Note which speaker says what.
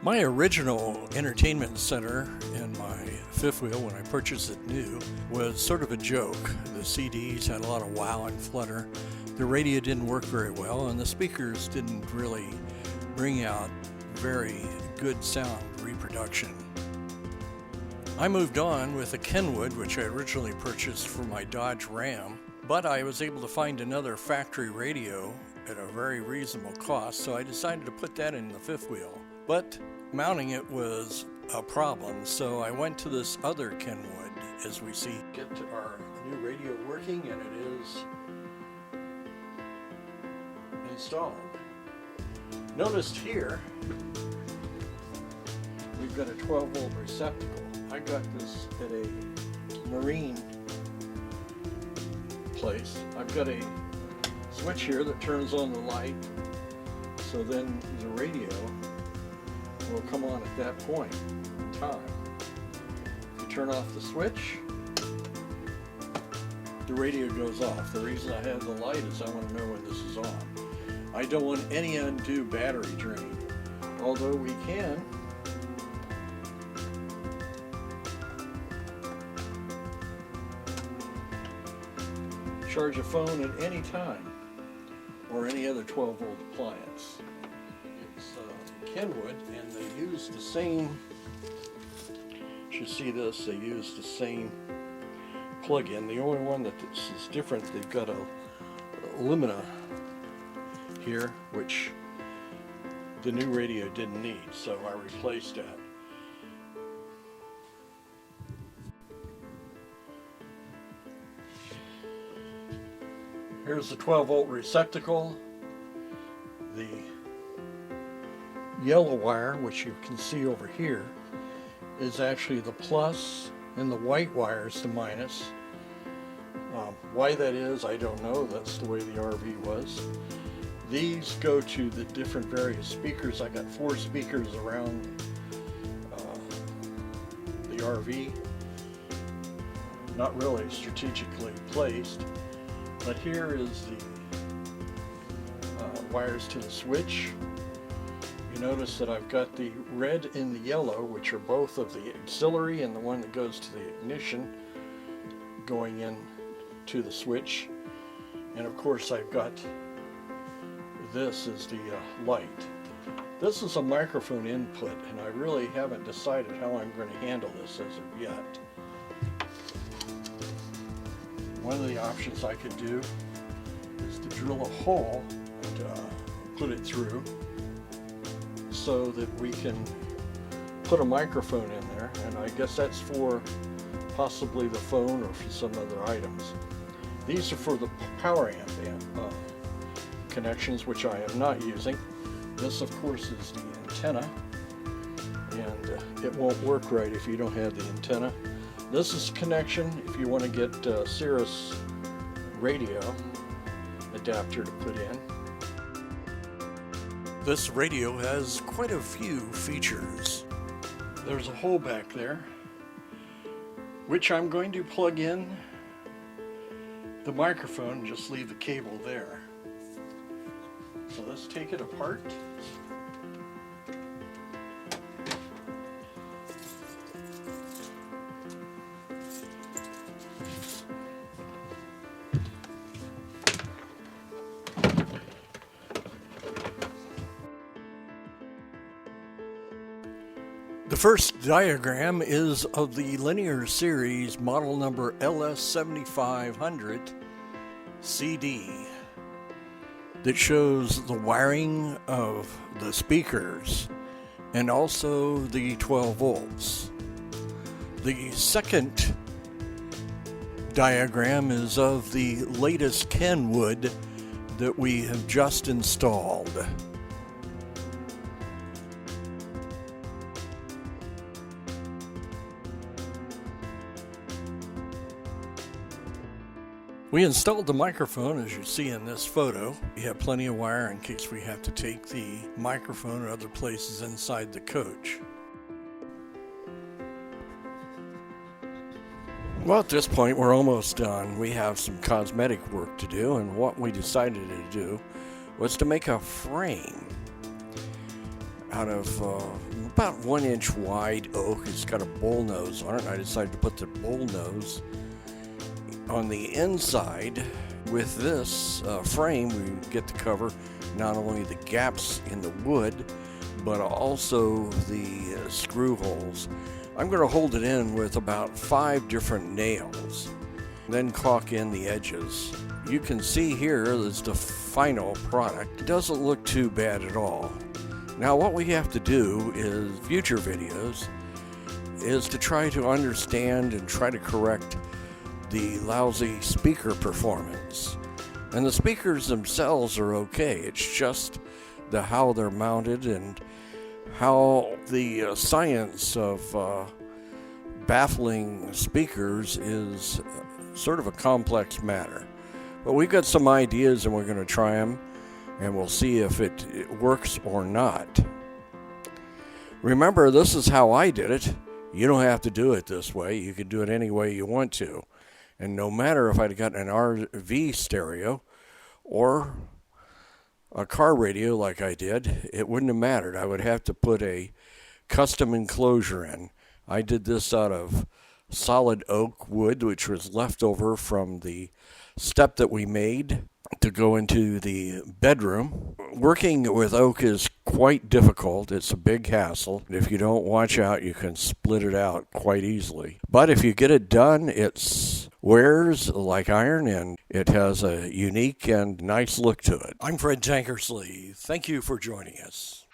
Speaker 1: My original entertainment center in my fifth wheel when I purchased it new was sort of a joke. The CDs had a lot of wow and flutter. The radio didn't work very well, and the speakers didn't really bring out very good sound reproduction. I moved on with a Kenwood, which I originally purchased for my Dodge Ram, but I was able to find another factory radio at a very reasonable cost, so I decided to put that in the fifth wheel. But mounting it was a problem, so I went to this other Kenwood, as we see. Get our new radio working, and it is installed. Noticed here, we've got a 12-volt receptacle. I got this at a marine place. I've got a switch here that turns on the light, so then the radio will come on at that point in time. If you turn off the switch, the radio goes off. The reason I have the light is I want to know when this is on. I don't want any undue battery drain, although we can charge a phone at any time or any other 12-volt appliance. It's Kenwood, and they use the same, you should see this, they use the same plug-in. The only one that is different, they've got a Lumina here, which the new radio didn't need, so I replaced that. Here's the 12-volt receptacle. The yellow wire, which you can see over here, is actually the plus, and the white wire is the minus. Why that is, I don't know. That's the way the RV was. These go to the different various speakers. I got 4 speakers around the RV. Not really strategically placed. But here is the wires to the switch. You notice that I've got the red and the yellow, which are both of the auxiliary and the one that goes to the ignition, going in to the switch. And of course I've got this is the light. This is a microphone input, and I really haven't decided how I'm going to handle this as of yet. One of the options I could do is to drill a hole and put it through so that we can put a microphone in there, and I guess that's for possibly the phone or for some other items. These are for the power amp connections, which I am not using. This, of course, is the antenna, and it won't work right if you don't have the antenna. This is a connection if you want to get Cirrus radio adapter to put in. This radio has quite a few features. There's a hole back there, which I'm going to plug in the microphone and just leave the cable there. So let's take it apart. The first diagram is of the linear series model number LS7500 CD that shows the wiring of the speakers and also the 12 volts. The second diagram is of the latest Kenwood that we have just installed. We installed the microphone, as you see in this photo. We have plenty of wire in case we have to take the microphone or other places inside the coach. Well, at this point, we're almost done. We have some cosmetic work to do, and what we decided to do was to make a frame. out of about 1 inch wide oak. It's got a bull nose on it. I decided to put the bull nose on the inside. With this frame, we get to cover not only the gaps in the wood, but also the screw holes. I'm going to hold it in with about 5 different nails, then caulk in the edges. You can see here is the final product. It doesn't look too bad at all. Now what we have to do is future videos is to try to understand and try to correct the lousy speaker performance. And the speakers themselves are okay. It's just how they're mounted and how the science of baffling speakers is sort of a complex matter. But we've got some ideas and we're going to try them, and we'll see if it works or not. Remember, this is how I did it. You don't have to do it this way. You can do it any way you want to. And no matter if I'd gotten an RV stereo or a car radio like I did, it wouldn't have mattered. I would have to put a custom enclosure in. I did this out of solid oak wood, which was left over from the step that we made to go into the bedroom. Working with oak is quite difficult. It's a big hassle. If you don't watch out, you can split it out quite easily. But if you get it done, it wears like iron, and it has a unique and nice look to it. I'm Fred Tankersley. Thank you for joining us.